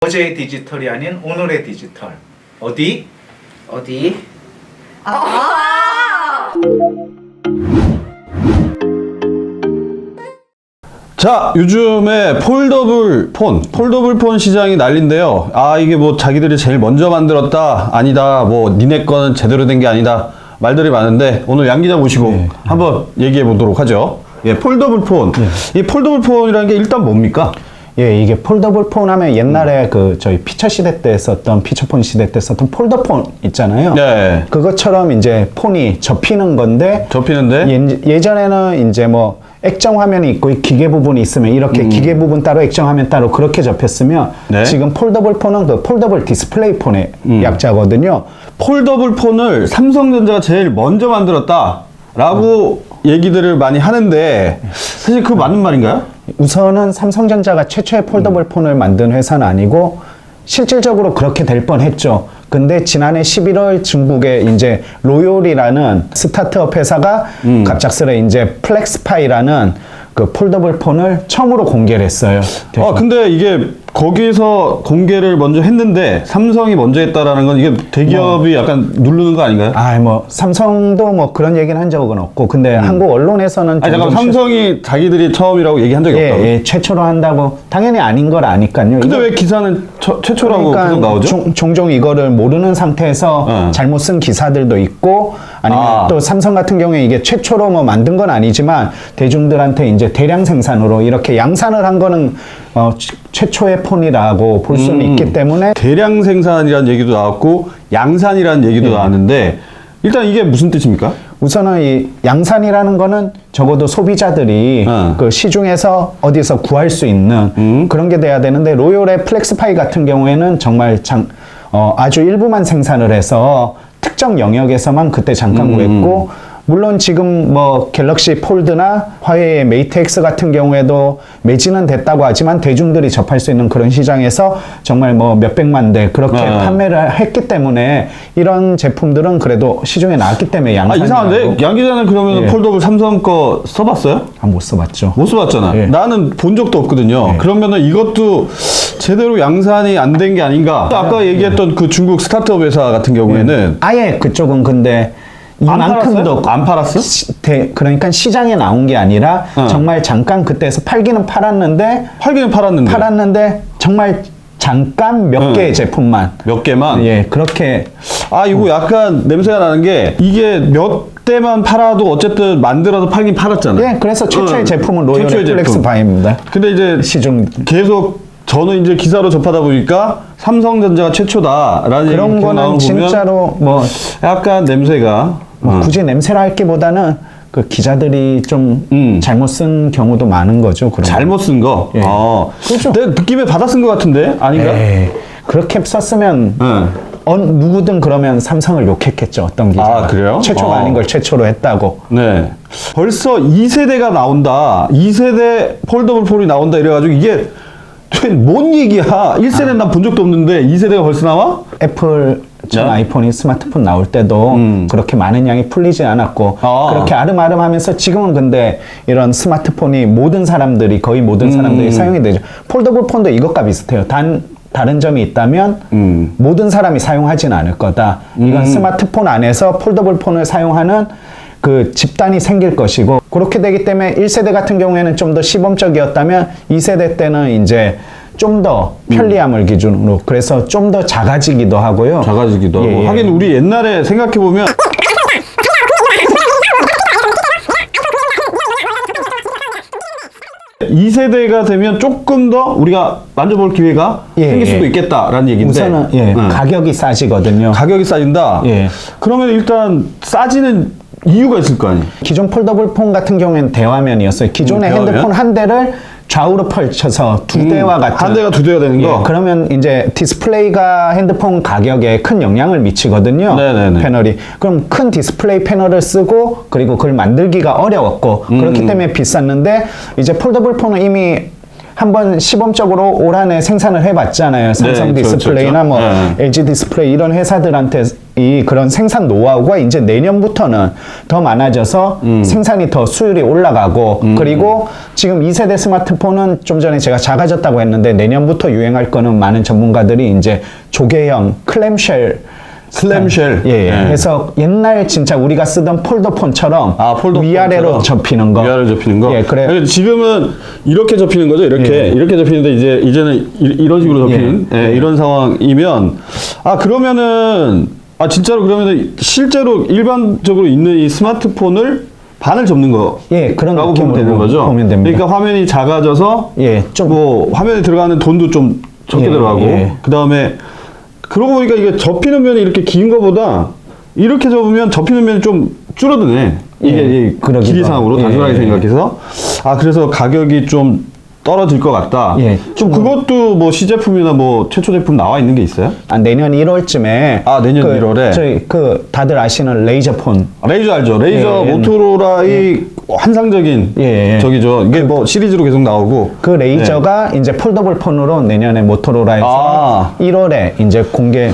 어제의 디지털이 아닌 오늘의 디지털. 어디? 자, 요즘에 폴더블 폰 시장이 난리인데요. 아, 이게 뭐 자기들이 제일 먼저 만들었다, 아니다, 뭐 니네 거는 제대로 된 게 아니다, 말들이 많은데 오늘 양 기자 모시고 한번 얘기해 보도록 하죠. 예, 폴더블 폰. 이 폴더블 폰이라는 게 일단 뭡니까? 예, 이게 폴더블 폰 하면 옛날에 저희 피처 시대 때 썼던, 피처폰 시대 때 썼던 폴더폰 있잖아요. 네. 그것처럼 이제 폰이 접히는 건데. 접히는데? 예전에는 이제 뭐 액정 화면이 있고 기계 부분이 있으면 이렇게 기계 부분 따로 액정 화면 따로 그렇게 접혔으면 네. 지금 폴더블 폰은 그 폴더블 디스플레이 폰의 약자거든요. 폴더블 폰을 삼성전자가 제일 먼저 만들었다라고 얘기들을 많이 하는데 사실 그거 맞는 말인가요? 우선은 삼성전자가 최초의 폴더블 폰을 만든 회사는 아니고 실질적으로 그렇게 될 뻔했죠. 근데 지난해 11월 중국에 이제 로열이라는 스타트업 회사가 갑작스레 이제 플렉스파이라는 그 폴더블 폰을 처음으로 공개를 했어요. 아, 근데 이게 거기서 공개를 먼저 했는데 삼성이 먼저 했다라는 건 이게 대기업이 약간 누르는 거 아닌가요? 아, 뭐 삼성도 뭐 그런 얘기는 한 적은 없고, 근데 한국 언론에서는 아니, 잠깐 삼성이 자기들이 처음이라고 얘기한 적이 없다고? 예, 최초로 한다고. 당연히 아닌 걸 아니까요. 근데 왜 기사는 최초라고 그러니까 계속 나오죠? 종종 이거를 모르는 상태에서 잘못 쓴 기사들도 있고, 아니면 또 삼성 같은 경우에 이게 최초로 뭐 만든 건 아니지만 대중들한테 이제 대량 생산으로 이렇게 양산을 한 거는 최초의 폰이라고 볼 수는 있기 때문에. 대량 생산이라는 얘기도 나왔고 양산이라는 얘기도 나왔는데 일단 이게 무슨 뜻입니까? 우선은 이 양산이라는 거는 적어도 소비자들이 그 시중에서 어디서 구할 수 있는 그런 게 돼야 되는데, 로열의 플렉스파이 같은 경우에는 정말 아주 일부만 생산을 해서 특정 영역에서만 그때 잠깐 구했고, 물론 지금 뭐 갤럭시 폴드나 화웨이의 메이트 X 같은 경우에도 매진은 됐다고 하지만 대중들이 접할 수 있는 그런 시장에서 정말 뭐 몇백만 대 그렇게 판매를 했기 때문에 이런 제품들은 그래도 시중에 나왔기 때문에 양산이. 이상한데? 양 기자는 그러면 폴더블 삼성 거 써봤어요? 못 써봤죠. 못 써봤잖아. 나는 본 적도 없거든요. 그러면은 이것도 제대로 양산이 안 된 게 아닌가? 아까 얘기했던 그 중국 스타트업 회사 같은 경우에는 아예 그쪽은 근데 이만큼도 안 팔았어? 그러니까 시장에 나온 게 아니라 정말 잠깐 그때서 팔기는 팔았는데 정말 잠깐 몇 개의 제품만, 몇 개만? 예, 그렇게. 아, 이거 약간 냄새가 나는 게 이게 몇 대만 팔아도 어쨌든 만들어서 팔긴 팔았잖아요. 예, 그래서 최초의 제품은 로열의 최초의 제품. 플렉스파이입니다. 근데 이제 시중 계속 저는 이제 기사로 접하다 보니까 삼성전자가 최초다라는 그런 얘기 거는 보면 진짜로 뭐 약간 냄새가 굳이 냄새라 할기보다는 그 기자들이 좀 잘못 쓴 경우도 많은 거죠. 그런 잘못 쓴 거. 예. 그렇죠. 내 느낌에 받아 쓴 것 같은데 아닌가? 에이, 그렇게 썼으면 누구든 그러면 삼성을 욕했겠죠. 어떤 기자가. 아, 그래요? 최초가 아닌 걸 최초로 했다고. 네. 벌써 2세대가 나온다. 2세대 폴더블 폰이 나온다 이래가지고 이게 뭔 얘기야? 1세대는 난 본 적도 없는데 2세대가 벌써 나와? 애플 아이폰이 스마트폰 나올 때도 그렇게 많은 양이 풀리지 않았고 그렇게 아름아름하면서 지금은 근데 이런 스마트폰이 거의 모든 사람들이 사용이 되죠. 폴더블 폰도 이것과 비슷해요. 다른 점이 있다면 모든 사람이 사용하진 않을 거다. 이건 스마트폰 안에서 폴더블 폰을 사용하는 그 집단이 생길 것이고, 그렇게 되기 때문에 1세대 같은 경우에는 좀 더 시범적이었다면 2세대 때는 이제 좀 더 편리함을 기준으로, 그래서 좀 더 작아지기도 하고요. 작아지기도 하고. 하긴 우리 옛날에 생각해보면 2세대가 되면 조금 더 우리가 만져볼 기회가 생길 수도 있겠다라는 얘기인데, 우선은 가격이 싸지거든요. 가격이 싸진다? 그러면 일단 싸지는 이유가 있을 거 아니에요? 기존 폴더블 폰 같은 경우에는 대화면이었어요. 기존의 핸드폰 한 대를 좌우로 펼쳐서 두 대와 같은, 한 대가 두 대가 되는 거? 그러면 이제 디스플레이가 핸드폰 가격에 큰 영향을 미치거든요. 네네네. 패널이. 그럼 큰 디스플레이 패널을 쓰고, 그리고 그걸 만들기가 어려웠고 그렇기 때문에 비쌌는데, 이제 폴더블 폰은 이미 한번 시범적으로 올 한해 생산을 해봤잖아요. 삼성 디스플레이나 뭐 LG 디스플레이 이런 회사들한테 이 그런 생산 노하우가 이제 내년부터는 더 많아져서 생산이 더 수율이 올라가고 그리고 지금 2세대 스마트폰은 좀 전에 제가 작아졌다고 했는데 내년부터 유행할 거는 많은 전문가들이 이제 조개형 클램쉘 예. 그래서 옛날 진짜 우리가 쓰던 폴더폰처럼 위아래로 접히는 거. 위아래로 접히는 거. 예, 그래. 지금은 이렇게 접히는 거죠. 이렇게 접히는데 이제는 이런 식으로 접히는 이런 상황이면 그러면은 진짜로 그러면은 실제로 일반적으로 있는 이 스마트폰을 반을 접는 거. 그런 라고 보면 되는 거죠. 보면 됩니다. 그러니까 화면이 작아져서 좀 뭐 화면에 들어가는 돈도 좀 적게 들어가고 그다음에 그러고 보니까 이게 접히는 면이 이렇게 긴 거보다 이렇게 접으면 접히는 면이 좀 줄어드네. 이게 길이상으로 단순하게 생각해서. 그래서 가격이 좀 떨어질 것 같다. 좀 그것도 뭐 시제품이나 뭐 최초 제품 나와 있는 게 있어요? 내년 1월쯤에. 내년 1월에? 저희 다들 아시는 레이저폰. 레이저 알죠? 레이저 모토로라의 환상적인 저기죠. 이게 뭐 시리즈로 계속 나오고. 그 레이저가 이제 폴더블 폰으로 내년에 모토로라에서 1월에 이제 공개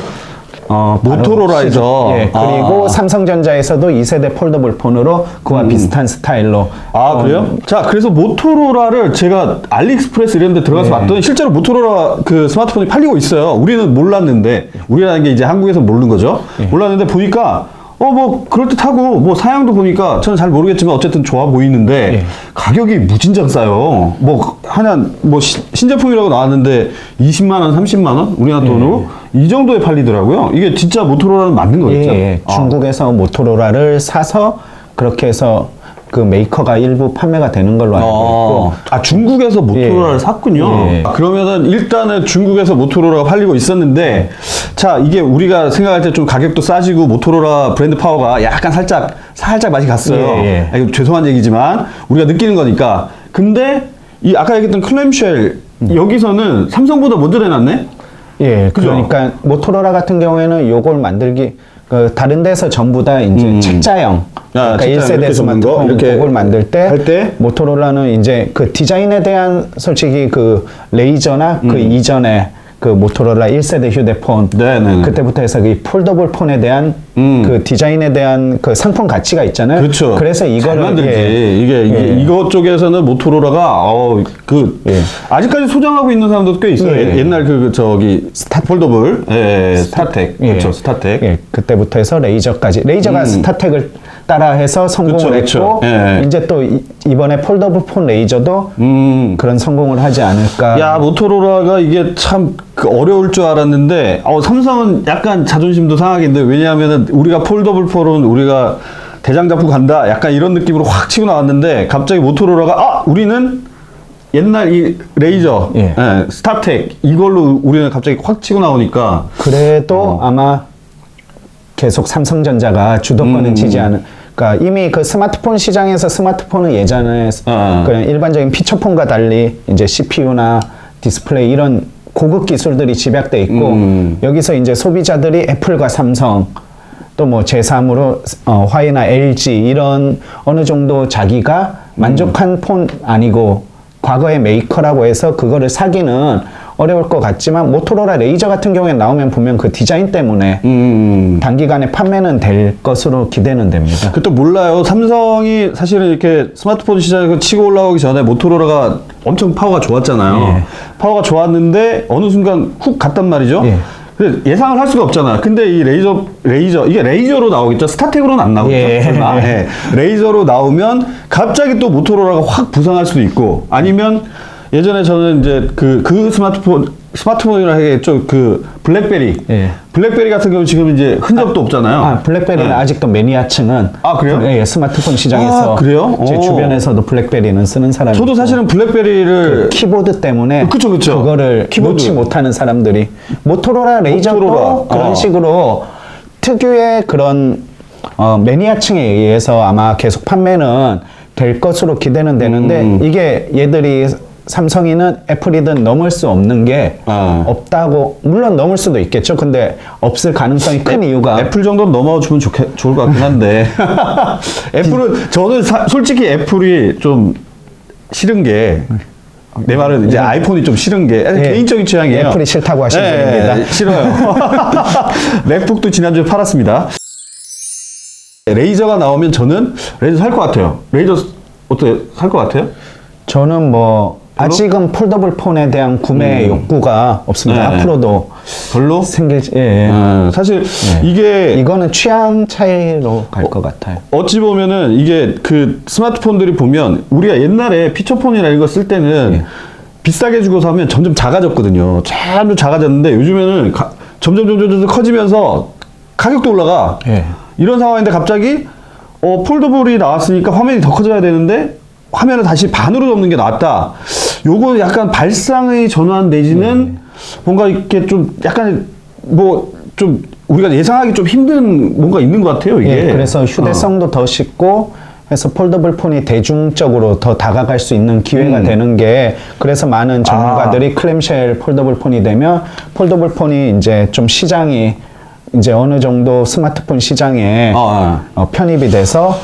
모토로라에서 그리고 삼성전자에서도 2세대 폴더블 폰으로 그와 비슷한 스타일로 그래요? 자, 그래서 모토로라를 제가 알리익스프레스 이런 데 들어가서 봤더니 실제로 모토로라 그 스마트폰이 팔리고 있어요. 우리는 몰랐는데 우리라는 게 이제 한국에서 모르는 거죠. 몰랐는데 보니까 뭐 그럴듯하고 뭐 사양도 보니까 저는 잘 모르겠지만 어쨌든 좋아 보이는데 가격이 무진장 싸요. 뭐 하나 뭐 신제품이라고 나왔는데 20만 원, 30만 원 우리나라 돈으로 이 정도에 팔리더라고요. 이게 진짜 모토로라는 맞는 거겠죠? 중국에서 모토로라를 사서 그렇게 해서 그 메이커가 일부 판매가 되는 걸로 알고 있고. 중국에서 모토로라를 샀군요. 그러면은 일단은 중국에서 모토로라가 팔리고 있었는데, 자, 이게 우리가 생각할 때 좀 가격도 싸지고 모토로라 브랜드 파워가 약간 살짝 맛이 갔어요. 이거 죄송한 얘기지만 우리가 느끼는 거니까. 근데 이 아까 얘기했던 클램쉘 여기서는 삼성보다 먼저 내놨네? 그죠? 그러니까 모토로라 같은 경우에는 요걸 만들기 다른 데서 전부 다 이제 책자형 그러니까 1세대 스마트폰 이걸 만들 때 모토로라는 이제 그 디자인에 대한 솔직히 그 레이저나 그 이전에 그 모토로라 1세대 휴대폰 그때부터 해서 그 폴더블 폰에 대한 그 디자인에 대한 그 상품 가치가 있잖아요. 그렇죠. 그래서 이거를 이게 이거 쪽에서는 모토로라가 아직까지 소장하고 있는 사람도 꽤 있어요. 옛날 저기 폴더블 스타텍 그렇죠. 스타텍 그때부터 해서 레이저까지 레이저가 스타텍을 따라해서 성공을 했고 이제 또 이번에 폴더블 폰 레이저도 그런 성공을 하지 않을까. 모토로라가 이게 참 어려울 줄 알았는데 삼성은 약간 자존심도 상하겠는데 왜냐하면은 우리가 폴더블 폰은 우리가 대장 잡고 간다 약간 이런 느낌으로 확 치고 나왔는데 갑자기 모토로라가 우리는 옛날 이 레이저 스타텍 이걸로 우리는 갑자기 확 치고 나오니까 그래도 아마 계속 삼성전자가 주도권을 지지 않은. 그러니까 이미 그 스마트폰 시장에서 스마트폰은 예전에 그냥 일반적인 피처폰과 달리 이제 CPU나 디스플레이 이런 고급 기술들이 집약돼 있고 여기서 이제 소비자들이 애플과 삼성 또 뭐 제3으로 화이나 LG 이런 어느 정도 자기가 만족한 폰 아니고 과거의 메이커라고 해서 그거를 사기는 어려울 것 같지만 모토로라 레이저 같은 경우에 나오면 보면 그 디자인 때문에 단기간에 판매는 될 것으로 기대는 됩니다. 그것도 몰라요. 삼성이 사실은 이렇게 스마트폰 시장에서 치고 올라오기 전에 모토로라가 엄청 파워가 좋았잖아요. 파워가 좋았는데 어느 순간 훅 갔단 말이죠. 근데 예상을 할 수가 없잖아. 근데 이 레이저 이게 레이저로 나오겠죠. 스타텍으로는 안 나오겠죠. 설마. 레이저로 나오면 갑자기 또 모토로라가 확 부상할 수도 있고 아니면 예전에 저는 이제 그 스마트폰이라 해야겠죠. 그 블랙베리. 블랙베리 같은 경우 지금 이제 흔적도 없잖아요. 블랙베리는 아직도 매니아층은. 그래요? 스마트폰 시장에서. 그래요? 제 주변에서도 블랙베리는 쓰는 사람이. 저도 사실은 블랙베리를. 키보드 때문에. 그쵸. 그거를 놓지 못하는 사람들이. 모토로라 레이저도 그런 식으로 특유의 그런, 매니아층에 의해서 아마 계속 판매는 될 것으로 기대는 되는데 이게 얘들이 삼성이든 애플이든 넘을 수 없는 게 없다고 물론 넘을 수도 있겠죠. 근데 없을 가능성이 큰 이유가 애플 정도는 넘어주면 좋을 것 같긴 한데 애플은 저는 솔직히 애플이 좀 싫은 게 내 말은 이제 아이폰이 좀 싫은 게 개인적인 취향이에요. 애플이 싫다고 하시는 분입니다. 싫어요. 맥북도 지난주에 팔았습니다. 레이저가 나오면 저는 레이저 살 것 같아요. 레이저 어때? 살 것 같아요? 저는 뭐 아직은 폴더블 폰에 대한 구매 욕구가 없습니다. 네. 앞으로도 별로? 생길지. 사실 이게 이거는 취향 차이로 갈 것 같아요. 어찌 보면은 이게 그 스마트폰들이 보면 우리가 옛날에 피처폰이나 이거 쓸 때는 비싸게 주고 사면 점점 작아졌거든요. 점점 작아졌는데 요즘에는 점점 커지면서 가격도 올라가. 예. 이런 상황인데 갑자기 폴더블이 나왔으니까 화면이 더 커져야 되는데 화면을 다시 반으로 접는 게 낫다. 요거 약간 발상의 전환 내지는 뭔가 이렇게 좀 약간 뭐 좀 우리가 예상하기 좀 힘든 뭔가 있는 것 같아요, 이게. 예, 그래서 휴대성도 더 쉽고 해서 폴더블 폰이 대중적으로 더 다가갈 수 있는 기회가 되는 게 그래서 많은 전문가들이 클램쉘 폴더블 폰이 되면 폴더블 폰이 이제 좀 시장이 이제 어느 정도 스마트폰 시장에 편입이 돼서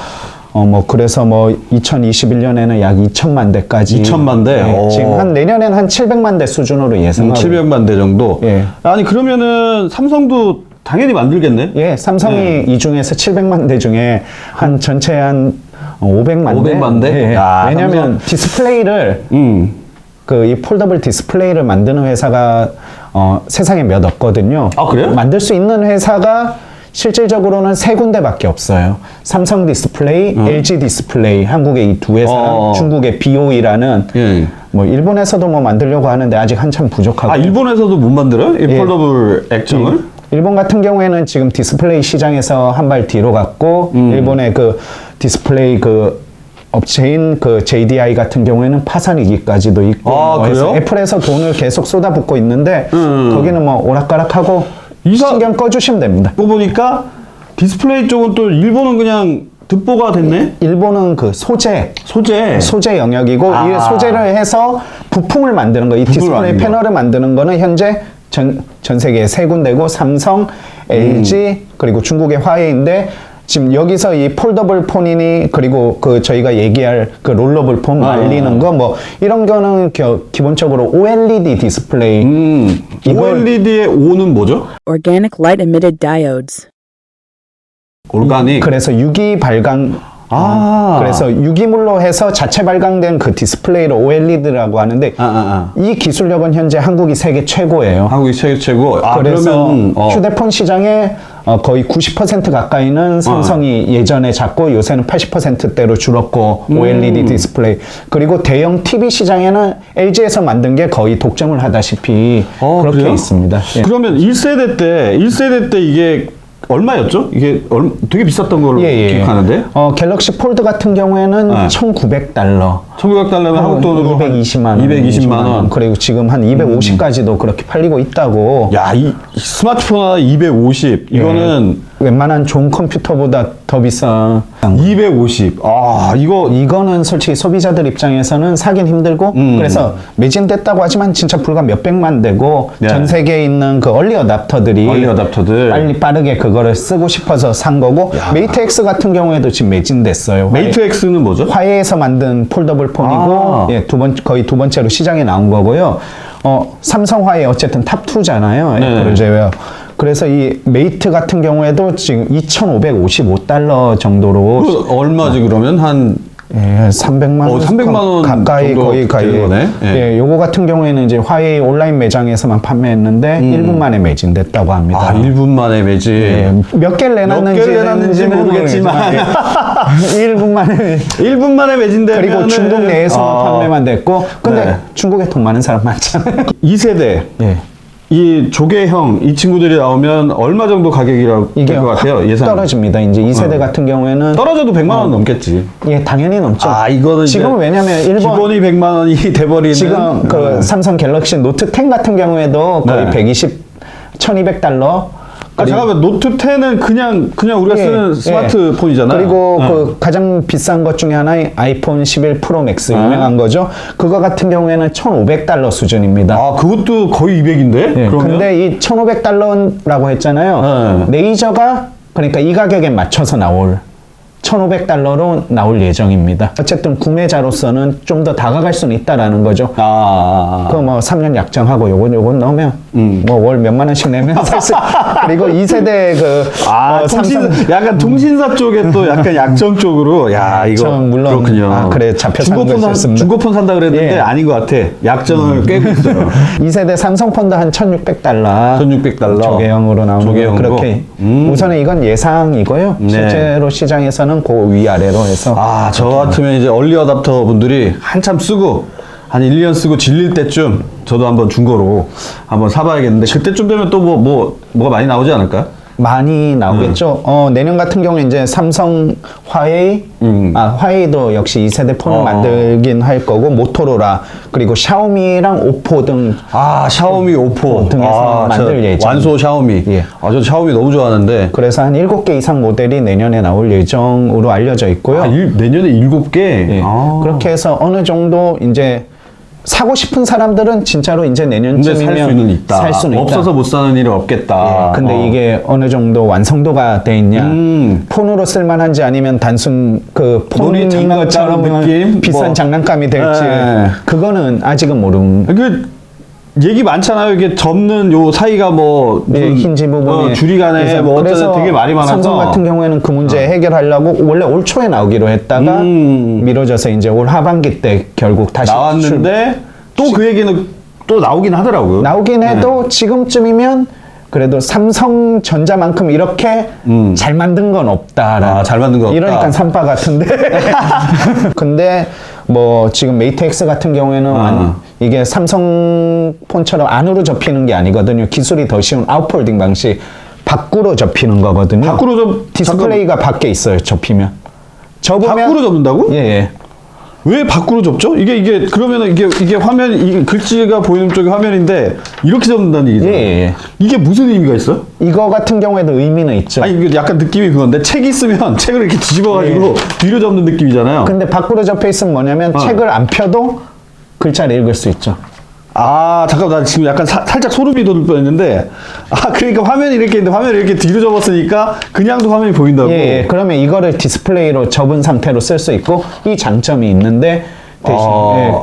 뭐 그래서 뭐 2021년에는 약 2천만 대까지 2천만 대? 지금 한 내년에는 한 700만 대 수준으로 예상하고 700만 대 정도? 예. 아니 그러면은 삼성도 당연히 만들겠네? 예, 삼성이 이 중에서 700만 대 중에 한 전체 한 500만 대? 500만 대? 예. 야, 왜냐면 디스플레이를 그 이 폴더블 디스플레이를 만드는 회사가 세상에 몇 없거든요. 아, 그래요? 만들 수 있는 회사가 실질적으로는 세 군데밖에 없어요. 삼성 디스플레이, LG 디스플레이, 한국의 이 두 회사, 중국의 BOE라는 뭐 일본에서도 뭐 만들려고 하는데 아직 한참 부족하고. 아, 일본에서도 못 만들어요? 이 폴더블 액정을? 일본 같은 경우에는 지금 디스플레이 시장에서 한 발 뒤로 갔고 일본의 그 디스플레이 그 업체인 그 JDI 같은 경우에는 파산 위기까지도 있고 그래요? 애플에서 돈을 계속 쏟아붓고 있는데 거기는 뭐 오락가락하고 신경 꺼주시면 됩니다. 보니까 디스플레이 쪽은 또 일본은 그냥 듭보가 됐네? 일본은 그 소재 영역이고 이 소재를 해서 부품을 만드는 거, 이 디스플레이 패널을 만드는 거는 현재 전 세계 세 군데고 삼성, LG 그리고 중국의 화웨이인데 지금 여기서 이 폴더블 폰이니 그리고 그 저희가 얘기할 그 롤러블 폰 말리는 거 뭐 이런 거는 기본적으로 OLED 디스플레이. OLED의 O는 뭐죠? Organic light emitted diodes. 올가닉. 그래서 유기 발광. 그래서 유기물로 해서 자체 발광된 그 디스플레이를 OLED라고 하는데 이 기술력은 현재 한국이 세계 최고예요. 한국이 세계 최고. 그래서 그러면 휴대폰 시장에 거의 90% 가까이는 삼성이 예전에 잡고 요새는 80%대로 줄었고 OLED 디스플레이 그리고 대형 TV 시장에는 LG에서 만든 게 거의 독점을 하다시피 그렇게 그래요? 있습니다. 예. 그러면 1세대 때 이게 얼마였죠? 이게 되게 비쌌던 걸로 기억하는데? 갤럭시 폴드 같은 경우에는 1,900달러. 1,900달러면 한국 돈으로 220만 원. 220만 원. 그리고 지금 한 250까지도 그렇게 팔리고 있다고. 야, 이 스마트폰 하나 250. 이거는 웬만한 좋은 컴퓨터보다 더 비싸. 250. 이거는 솔직히 소비자들 입장에서는 사긴 힘들고 그래서 매진됐다고 하지만 진짜 불과 몇백만 대고 전 세계에 있는 그 얼리 어답터들이 빨리 빠르게 그거를 쓰고 싶어서 산 거고 메이트 X 같은 경우에도 지금 매진됐어요. 메이트 X는 뭐죠? 화웨이에서 만든 폴더블 폰이고 거의 두 번째로 시장에 나온 거고요. 삼성 화웨이 어쨌든 탑 2잖아요. 애플을 제외하고. 그래서 이 메이트 같은 경우에도 지금 2,555달러 정도로 얼마지 그러면 한 300만 원, 300만 원 가까이 정도 거의 거네. 요거 같은 경우에는 이제 화웨이 온라인 매장에서만 판매했는데 1분 만에 매진됐다고 합니다. 1분 만에 매진. 몇 개를 내놨는지는 모르겠지만 1분 만에 매진되면 그리고 중국 내에서만 판매만 됐고 근데 중국에 돈 많은 사람 많잖아요. 2세대 이 조개형 이 친구들이 나오면 얼마 정도 가격이라고 될 것 같아요? 예상 떨어집니다. 이제 2세대 같은 경우에는 떨어져도 100만 원 넘겠지. 예, 당연히 넘죠. 이거는 지금 왜냐면 일본 기본이 100만 원이 돼버리는 지금 그 삼성 갤럭시 노트 10 같은 경우에도 거의 112달러. 잠깐만 노트 10은 그냥 우리가 쓰는 스마트폰이잖아요. 그리고 그 가장 비싼 것 중에 하나의 아이폰 11 프로 맥스 유명한 거죠. 그거 같은 경우에는 1,500달러 수준입니다. 그것도 거의 200인데? 그러면? 근데 이 1,500달러라고 했잖아요. 레이저가 그러니까 이 가격에 맞춰서 나올 $1,500로 나올 예정입니다. 어쨌든 구매자로서는 좀 더 다가갈 수는 있다라는 거죠. 그 뭐 3년 약정하고 요건 넣으면 뭐 월 몇만 원씩 내면 살 수. 그리고 2세대 그 삼성 약간 통신사 쪽에 또 약간 약정 쪽으로 야 이거 저 물론 그렇군요. 그래 잡혀 사는 것이었습니다. 중고폰 산다 그랬는데 예. 아닌 것 같아. 약정을 꿰고 있어요. 2세대 삼성폰도 한 $1,600. $1,600 조개형으로 나오는 조개형으로? 그렇게 우선은 이건 예상이고요. 네. 실제로 시장에서는 그 위아래로 해서 저 같으면 이제 얼리 어답터 분들이 한참 쓰고 한 1년 쓰고 질릴 때쯤 저도 한번 중고로 한번 사봐야겠는데 그때쯤 되면 또 뭐가 많이 나오지 않을까요? 많이 나오겠죠. 내년 같은 경우에 이제 삼성, 화웨이, 화웨이도 역시 2세대 폰을 만들긴 할 거고, 모토로라, 그리고 샤오미랑 오포 등. 샤오미, 오포 등에서 만들 예정. 완소 샤오미. 예. 저 샤오미 너무 좋아하는데. 그래서 한 7개 이상 모델이 내년에 나올 예정으로 알려져 있고요. 내년에 7개? 예. 그렇게 해서 어느 정도 이제 사고 싶은 사람들은 진짜로 이제 내년쯤이면 살 수는 있다. 살 수는 있다. 없어서 못 사는 일은 없겠다. 예, 근데 이게 어느 정도 완성도가 돼 있냐, 폰으로 쓸만한지 아니면 단순 그 폰인 장난감 것처럼 느낌? 비싼 장난감이 될지 예. 그거는 아직은 모름. 얘기 많잖아요. 이게 접는 요 사이가 뭐 무슨 힌지 부분이 줄이간에 뭐 그래서 어쩌다 되게 말이 많아서 삼성 같은 경우에는 그 문제 해결하려고 원래 올 초에 나오기로 했다가 미뤄져서 이제 올 하반기 때 결국 다시 나왔는데 또 그 얘기는 또 나오긴 하더라고요. 나오긴 해도 지금쯤이면 그래도 삼성전자만큼 이렇게 잘 만든 건 없다라는. 잘 만든 건 없다. 이러니까 삼바 같은데. 근데 뭐 지금 메이트 X 같은 경우에는 이게 삼성폰처럼 안으로 접히는 게 아니거든요. 기술이 더 쉬운 아웃폴딩 방식. 밖으로 접히는 거거든요. 밖으로 디스플레이가 밖에 있어요. 접히면. 접으면 밖으로 접는다고? 예. 왜 밖으로 접죠? 이게 그러면은 이게 화면 이게 글씨가 보이는 쪽이 화면인데 이렇게 접는다는 얘기죠. 예. 이게 무슨 의미가 있어요? 이거 같은 경우에도 의미는 있죠. 아니 이게 약간 느낌이 그건데 책 있으면 책을 이렇게 뒤집어가지고 뒤로 접는 느낌이잖아요. 근데 밖으로 접혀 있으면 뭐냐면 책을 안 펴도 글자를 읽을 수 있죠. 잠깐만, 나 지금 약간 살짝 소름이 돋을 뻔했는데, 그러니까 화면이 이렇게 있는데 화면을 이렇게 뒤로 접었으니까 그냥도 화면이 보인다고. 예. 그러면 이거를 디스플레이로 접은 상태로 쓸 수 있고 이 장점이 있는데 대신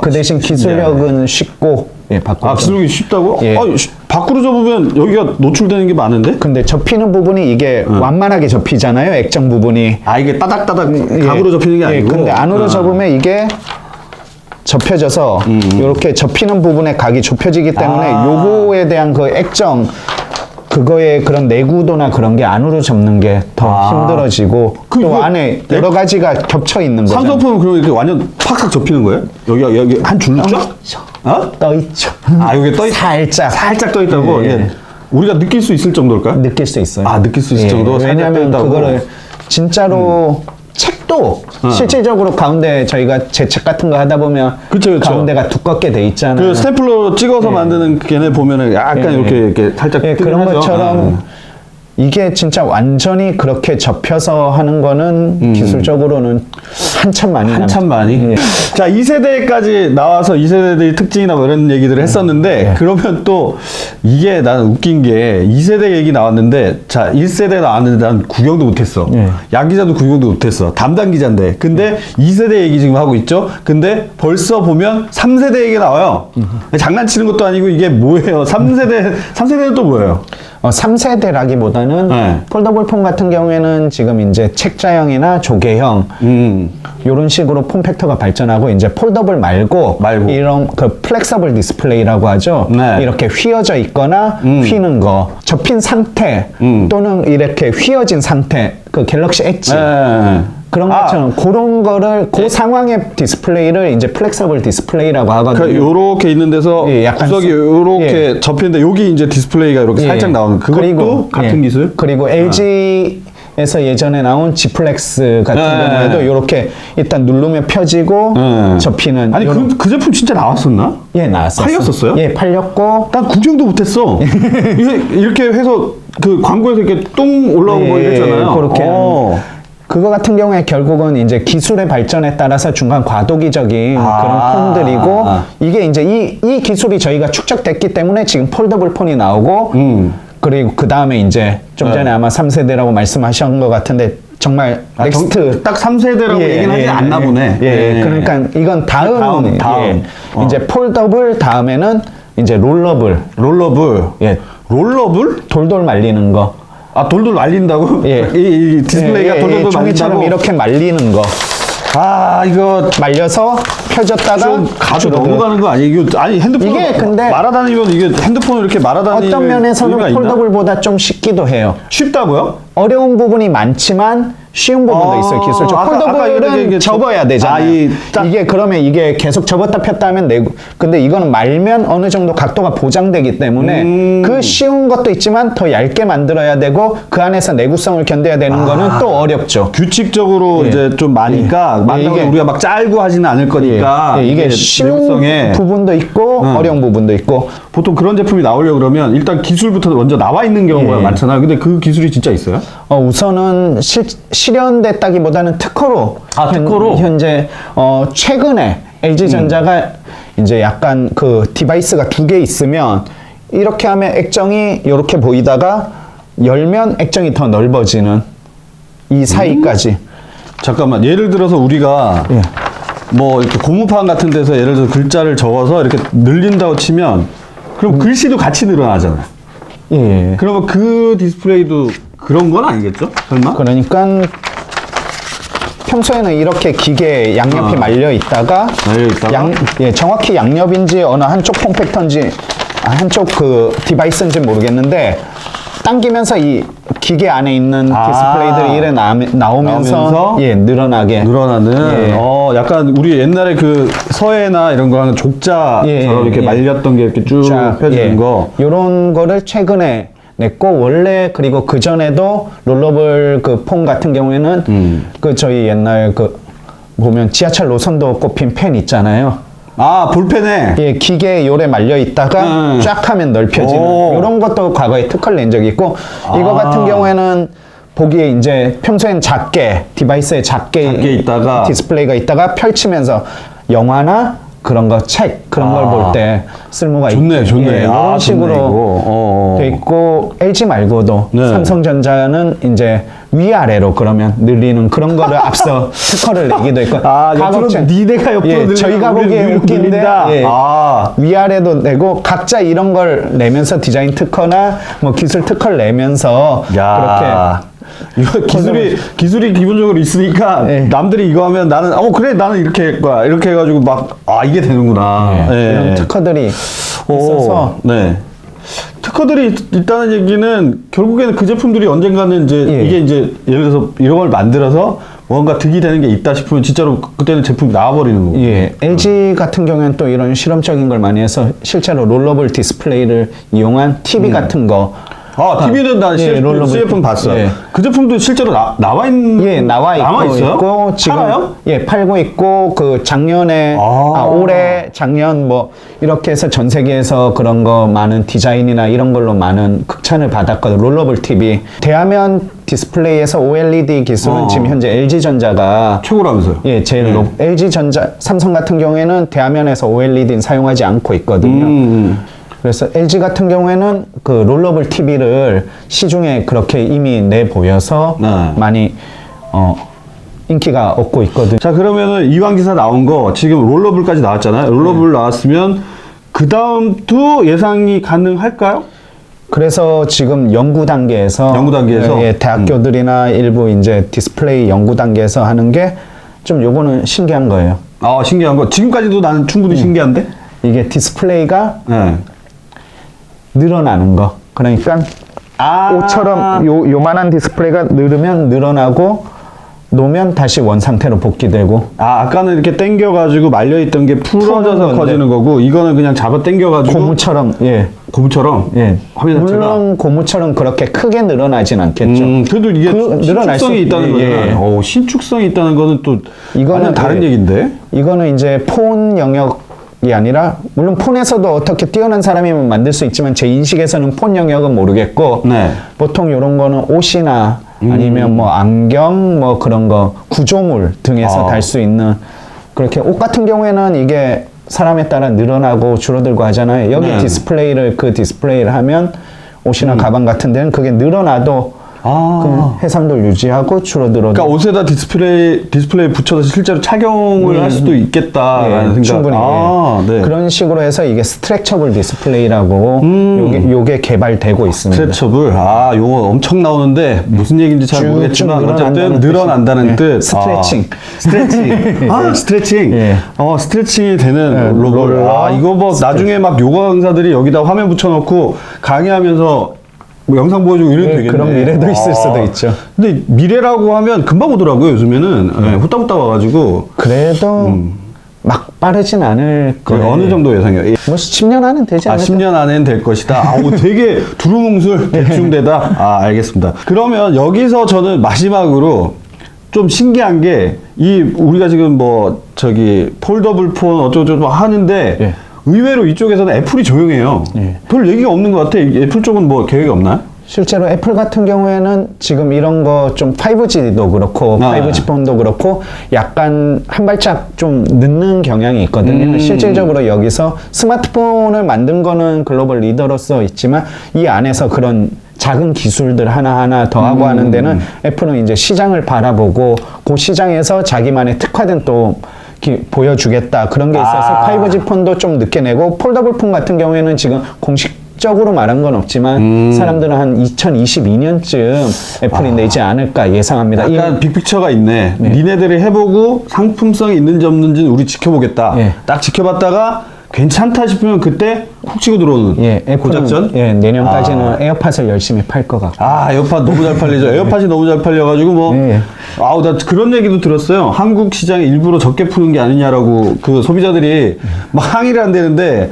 그 대신 기술력은 쉽고 밖으로. 기술력이 쉽다고? 예. 밖으로 접으면 여기가 노출되는 게 많은데? 근데 접히는 부분이 이게 완만하게 접히잖아요. 액정 부분이. 이게 따닥따닥 각으로 접히는 게 아니고. 근데 안으로 접으면 이게 접혀져서 이렇게 접히는 부분에 각이 좁혀지기 때문에 요거에 대한 그 액정 그거의 그런 내구도나 그런 게 안으로 접는 게 더 힘들어지고 또 안에 여러 가지가 겹쳐 있는 거죠. 삼성폰은 그럼 이렇게 완전 팍팍 접히는 거예요? 여기 한 줄로 쫙? 떠 있죠. 여기 떠 있. 살짝 떠 있다고. 예. 우리가 느낄 수 있을 정도일까요? 느낄 수 있어요. 느낄 수 있을 정도. 왜냐하면 그거를 진짜로 책도 실질적으로 가운데 저희가 제책 같은 거 하다 보면 그쵸. 가운데가 두껍게 돼 있잖아요. 그 스탬플로 찍어서 만드는 걔네 보면은 약간 이렇게 살짝 그런 하죠. 것처럼 이게 진짜 완전히 그렇게 접혀서 하는 거는 기술적으로는 한참 많이 많이. 자, 2세대까지 나와서 2세대의 특징이나 뭐 이런 얘기들을 했었는데 그러면 또 이게 나는 웃긴 게 2세대 얘기 나왔는데 자, 1세대 나왔는데 난 구경도 못했어. 양 기자도 구경도 못했어. 담당 기자인데. 근데 2세대 얘기 지금 하고 있죠. 근데 벌써 보면 3세대 얘기 나와요. 장난치는 것도 아니고 이게 뭐예요? 3세대는 또 뭐예요? 3세대라기보다는 폴더블 폰 같은 경우에는 지금 이제 책자형이나 조개형 이런 식으로 폼 팩터가 발전하고 이제 폴더블 말고 이런 그 플렉서블 디스플레이라고 하죠. 이렇게 휘어져 있거나 휘는 거, 접힌 상태 또는 이렇게 휘어진 상태, 그 갤럭시 엣지 그런 것처럼 그런 거를 그 상황의 디스플레이를 이제 플렉서블 디스플레이라고 하거든요. 그러니까 요렇게 있는 데서 약간 구석이 요렇게 접히는데 여기 이제 디스플레이가 이렇게 살짝 나오는 그것도 같은 기술? 그리고 LG에서 예전에 나온 G 플렉스 같은 경우에도 이렇게 일단 누르면 펴지고 접히는. 아니 그 제품 진짜 나왔었나? 나왔었어요. 팔렸었어요? 팔렸고. 난 구경도 못했어. 이렇게 해서 그 광고에서 이렇게 똥 올라오고 뭐 이랬잖아요. 그렇게. 그거 같은 경우에 결국은 이제 기술의 발전에 따라서 중간 과도기적인 그런 폰들이고 이게 이제 이 기술이 저희가 축적됐기 때문에 지금 폴더블 폰이 나오고 그리고 그 다음에 이제 좀 전에 아마 3세대라고 말씀하신 것 같은데 정말 넥스트 딱 3세대라고 얘기는 하지 않나 보네. 예, 그러니까 이건 다음. 다음. 이제 폴더블 다음에는 이제 롤러블. 예, 롤러블? 돌돌 말리는 거. 아, 돌돌 말린다고? 예. 이 디스플레이가 돌돌 종이처럼 말린다고? 이렇게 말리는 거. 아, 이거 말려서 펴졌다가 좀 가도 줄어들어. 넘어가는 거 아니에요? 이거 아니 핸드폰 이게 근데 말아다니면 이게 핸드폰을 이렇게 말아다니는 어떤 면에서는 의미가 있나? 폴더블보다 좀 쉽기도 해요. 쉽다고요? 어려운 부분이 많지만 쉬운 부분도 있어요, 기술적. 아까 폴더블은 이게 접어야 되잖아요. 이게 그러면 이게 계속 접었다 폈다 하면 내고, 근데 이거는 말면 어느 정도 각도가 보장되기 때문에 그 쉬운 것도 있지만 더 얇게 만들어야 되고 그 안에서 내구성을 견뎌야 되는 거는 또 어렵죠. 규칙적으로 예. 이제 좀 많으니까 만나고 이게- 우리가 막 짤고 하지는 않을 거니까 이게 쉬운 내구성에 부분도 있고 어려운 부분도 있고. 보통 그런 제품이 나오려고 그러면 일단 기술부터 먼저 나와 있는 경우가 예. 많잖아요. 근데 그 기술이 진짜 있어요? 우선은 실현됐다기보다는 특허로. 특허로? 현재 최근에 LG전자가 이제 약간 그 디바이스가 두 개 있으면 이렇게 하면 액정이 이렇게 보이다가 열면 액정이 더 넓어지는 이 사이까지. 잠깐만, 예를 들어서 우리가 예. 뭐 이렇게 고무판 같은 데서 예를 들어 글자를 적어서 이렇게 늘린다고 치면 그럼 글씨도 같이 늘어나잖아요. 예. 그러면 그 디스플레이도 그런 건 아니겠죠? 설마? 그러니까 평소에는 이렇게 기계 양옆이 말려 있다가 말려 있다가? 정확히 양옆인지 어느 한쪽 폼팩터인지 한쪽 그 디바이스인지 모르겠는데 당기면서 이 기계 안에 있는 디스플레이들이 이래 나오면서 늘어나게 늘어나는 예. 약간 우리 옛날에 그 서해나 이런 거 하는 족자처럼 이렇게 말렸던 게 이렇게 쭉 펴지는 거 요런 거를 최근에 냈고 원래 그리고 그 전에도 롤러블 그 폰 같은 경우에는 그 저희 옛날 그 보면 지하철 노선도 꼽힌 펜 있잖아요. 아, 볼펜에 예, 기계에 요래 말려 있다가 쫙 하면 넓혀지는 이런 것도 과거에 특허를 낸 적이 있고 이거 같은 경우에는 보기에 이제 평소엔 작게 디바이스에 작게 있다가 디스플레이가 있다가 펼치면서 영화나 그런 거 책 그런 걸 볼 때 쓸모가 좋네. 이런 좋네, 식으로 이거. 돼 있고 LG 말고도 네. 삼성전자는 이제 위아래로 그러면 늘리는 그런 거를 앞서 특허를 내기도 했고 옆으로 니네가 옆으로 늘리면 저희가 우리는 보기에 위로 웃긴데 늘린다. 위아래도 내고 각자 이런 걸 내면서 디자인 특허나 뭐 기술 특허를 내면서 그렇게 이거 기술이 기본적으로 있으니까 예. 남들이 이거 하면 나는 그래 나는 이렇게 할 거야 이렇게 해가지고 막 이게 되는구나. 이런 특허들이 있어서 네. 특허들이 있다는 얘기는 결국에는 그 제품들이 언젠가는 이제 이게 이제 예를 들어서 이런 걸 만들어서 뭔가 득이 되는 게 있다 싶으면 진짜로 그때는 제품이 나와버리는 거고. 예, LG 같은 경우에는 또 이런 실험적인 걸 많이 해서 실제로 롤러블 디스플레이를 이용한 TV 같은 거. TV는 난 CF는 봤어요. 예. 그 제품도 실제로 나와 있는 나와 있고 지금 팔아요? 팔고 있고 그 작년에 올해 작년 뭐 이렇게 해서 전 세계에서 그런 거 많은 디자인이나 이런 걸로 많은 극찬을 받았거든. 롤러블 TV 대화면 디스플레이에서 OLED 기술은 지금 현재 LG전자가 최고라면서요? 예, 제일 LG전자, 삼성 같은 경우에는 대화면에서 OLED는 사용하지 않고 있거든요. 그래서 LG 같은 경우에는 그 롤러블 TV를 시중에 그렇게 이미 내 보여서 많이 인기가 얻고 있거든요. 자, 그러면은 이왕 기사 나온 거 지금 롤러블까지 나왔잖아요. 롤러블 나왔으면 그 다음도 예상이 가능할까요? 그래서 지금 연구 단계에서 대학교들이나 일부 이제 디스플레이 연구 단계에서 하는 게 좀 요거는 신기한 거예요. 신기한 거. 지금까지도 나는 충분히 신기한데? 이게 디스플레이가 늘어나는 거. 그러니까 옷처럼 요만한 디스플레이가 늘으면 늘어나고 놓으면 다시 원 상태로 복귀되고. 아까는 이렇게 당겨가지고 말려있던 게 풀어져서 커지는 거고, 이거는 그냥 잡아 당겨가지고. 고무처럼, 고무처럼? 화면 자체가. 물론 고무처럼 그렇게 크게 늘어나진 않겠죠. 그래도 이게 신축성이 있다는 거잖아요. 신축성이 있다는 거는 또 이거는 다른 얘기인데? 이거는 이제 폰 영역이 아니라, 물론 폰에서도 어떻게 뛰어난 사람이면 만들 수 있지만 제 인식에서는 폰 영역은 모르겠고, 보통 이런 거는 옷이나 아니면 뭐 안경 뭐 그런 거 구조물 등에서 달 수 있는, 그렇게 옷 같은 경우에는 이게 사람에 따라 늘어나고 줄어들고 하잖아요. 여기 디스플레이를 하면 옷이나 가방 같은 데는 그게 늘어나도 그 해상도 유지하고 줄어들어도 그러니까 옷에다 디스플레이 붙여서 실제로 착용을 할 수도 있겠다라는 생각. 충분히 네. 그런 식으로 해서 이게 스트레쳐블 디스플레이라고 요게 개발되고 있습니다. 스트레쳐블. 용어 엄청 나오는데 무슨 얘기인지 잘 쭉 모르겠지만 늘어난다는 어쨌든 늘어난다는 뜻이- 뜻. 스트레칭. 스트레칭. 스트레칭. 예. 스트레칭이 되는 롤러. 롤러. 이거 뭐 나중에 막 요가 강사들이 여기다 화면 붙여놓고 강의하면서 뭐 영상 보여주고 이래도 되겠네. 그런 미래도 있을 수도 있죠. 근데 미래라고 하면 금방 오더라고요, 요즘에는. 후딱후딱 와가지고. 그래도 막 빠르진 않을 거예요. 어느 정도 예상해요? 뭐 10년 안은 되지 않을까? 10년 안엔 될 것이다. 되게 두루뭉술 대충되다. 알겠습니다. 그러면 여기서 저는 마지막으로 좀 신기한 게 우리가 지금 폴더블 폰 어쩌고저쩌고 하는데 예. 의외로 이쪽에서는 애플이 조용해요. 예. 별 얘기가 없는 것 같아. 애플 쪽은 뭐 계획이 없나요? 실제로 애플 같은 경우에는 지금 이런 거 좀 5G도 그렇고 5G 폰도 그렇고 약간 한 발짝 좀 늦는 경향이 있거든요. 실질적으로 여기서 스마트폰을 만든 거는 글로벌 리더로서 있지만 이 안에서 그런 작은 기술들 하나하나 더하고 하는 데는 애플은 이제 시장을 바라보고 그 시장에서 자기만의 특화된 또 보여주겠다 그런 게 있어서 5G 폰도 좀 늦게 내고 폴더블 폰 같은 경우에는 지금 공식적으로 말한 건 없지만 사람들은 한 2022년쯤 애플이 내지 않을까 예상합니다. 약간 빅픽처가 있네. 니네들이 해보고 상품성이 있는지 없는지는 우리 지켜보겠다. 예. 딱 지켜봤다가 괜찮다 싶으면 그때 훅 치고 들어오는 애플은 고작전? 내년까지는 에어팟을 열심히 팔 것 같고. 에어팟 너무 잘 팔리죠. 에어팟이 너무 잘 팔려가지고 예. 나 그런 얘기도 들었어요. 한국 시장에 일부러 적게 푸는 게 아니냐라고 그 소비자들이 막 항의를 한다는데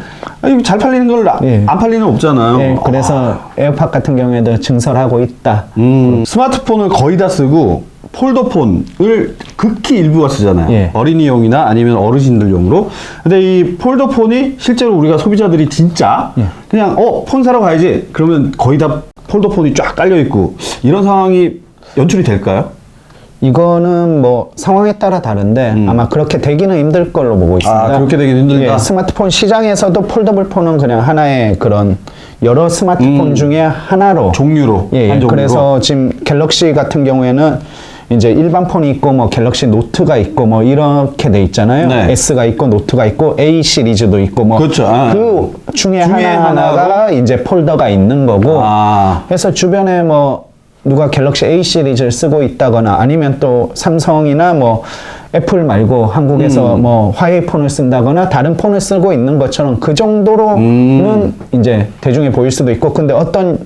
잘 팔리는 걸 안 팔리는 없잖아요. 예, 그래서 에어팟 같은 경우에도 증설하고 있다. 스마트폰을 거의 다 쓰고 폴더폰을 극히 일부가 쓰잖아요. 예. 어린이용이나 아니면 어르신들용으로. 근데 이 폴더폰이 실제로 우리가 소비자들이 진짜 그냥 폰 사러 가야지. 그러면 거의 다 폴더폰이 쫙 깔려 있고 이런 상황이 연출이 될까요? 이거는 뭐 상황에 따라 다른데 아마 그렇게 되기는 힘들 걸로 보고 있습니다. 그렇게 되기는 힘들다. 예, 스마트폰 시장에서도 폴더블 폰은 그냥 하나의 그런 여러 스마트폰 중에 하나로 종류로 예, 한 종류로. 그래서 지금 갤럭시 같은 경우에는 이제 일반 폰이 있고 뭐 갤럭시 노트가 있고 뭐 이렇게 돼 있잖아요. 네. S가 있고 노트가 있고 A 시리즈도 있고 뭐 그렇죠. 그 중에 하나가 이제 폴더가 있는 거고. 그래서 주변에 뭐 누가 갤럭시 A 시리즈를 쓰고 있다거나 아니면 또 삼성이나 뭐 애플 말고 한국에서 뭐 화웨이 폰을 쓴다거나 다른 폰을 쓰고 있는 것처럼 그 정도로는 이제 대중에 보일 수도 있고 근데 어떤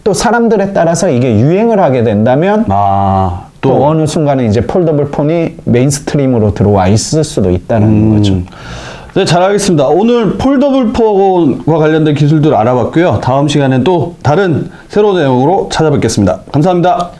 또 사람들에 따라서 이게 유행을 하게 된다면 또 어느 순간에 이제 폴더블 폰이 메인스트림으로 들어와 있을 수도 있다는 거죠. 네, 잘 알겠습니다. 오늘 폴더블 폰과 관련된 기술들 알아봤고요. 다음 시간엔 또 다른 새로운 내용으로 찾아뵙겠습니다. 감사합니다.